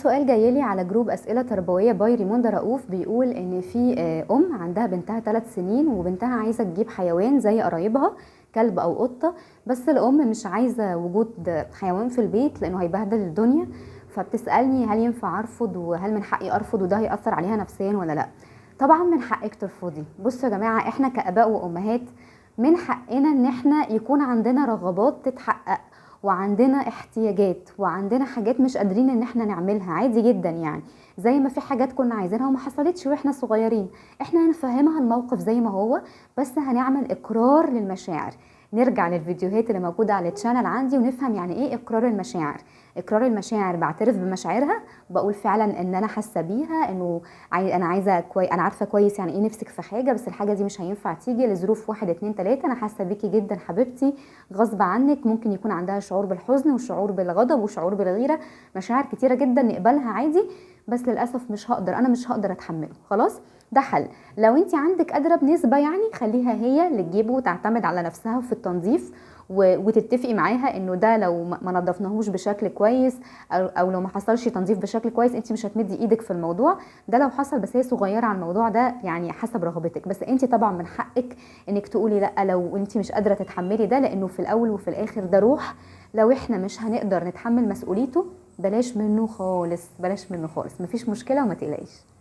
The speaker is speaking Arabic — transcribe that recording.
سؤال جايلي على جروب أسئلة تربوية باي ريموندا رؤوف، بيقول إن في عندها بنتها 3 سنين وبنتها عايزة تجيب حيوان زي قرايبها، كلب أو قطة، بس الأم مش عايزة وجود حيوان في البيت لأنه هيبهدل الدنيا. فبتسألني هل ينفع أرفض وهل من حقي أرفض وده هيأثر عليها نفسيا ولا لأ؟ طبعا من حقك ترفضي. بصوا يا جماعة، احنا كآباء وأمهات من حقنا ان احنا يكون عندنا رغبات تتحقق، وعندنا احتياجات، وعندنا حاجات مش قادرين ان احنا نعملها، عادي جدا يعني. زي ما في حاجات كنا عايزينها وما حصلتش واحنا صغيرين، احنا هنفهمها الموقف زي ما هو، بس هنعمل اقرار للمشاعر. نرجع للفيديوهات اللي موجودة على الشانل عندي ونفهم يعني ايه اقرار المشاعر. اقرار المشاعر بعترف بمشاعرها، بقول فعلا ان انا حاسه بيها، انه انا عايزه انا عارفه كويس يعني ايه نفسك في حاجه، بس الحاجه دي مش هينفع تيجي لظروف 1 2 3. انا حاسه بيكي جدا حبيبتي، غصب عنك ممكن يكون عندها شعور بالحزن وشعور بالغضب وشعور بالغيره، مشاعر كتيره جدا نقبلها عادي، بس للاسف انا مش هقدر اتحمله. خلاص، ده حل. لو انت عندك قادره بنسبه يعني، خليها هي اللي تجيبه وتعتمد على نفسها في التنظيف، وتتفقي معاها انه ده لو ما نظفناهوش بشكل كويس، او لو ما حصلش تنظيف بشكل كويس، انت مش هتمدي ايدك في الموضوع ده لو حصل. بس هي صغيره على الموضوع ده يعني، حسب رغبتك. بس انت طبعا من حقك انك تقولي لا لو انت مش قادره تتحملي ده، لانه في الاول وفي الاخر ده روح. لو احنا مش هنقدر نتحمل مسؤوليته، بلاش منه خالص، بلاش منه خالص، مفيش مشكله وما تقلقيش.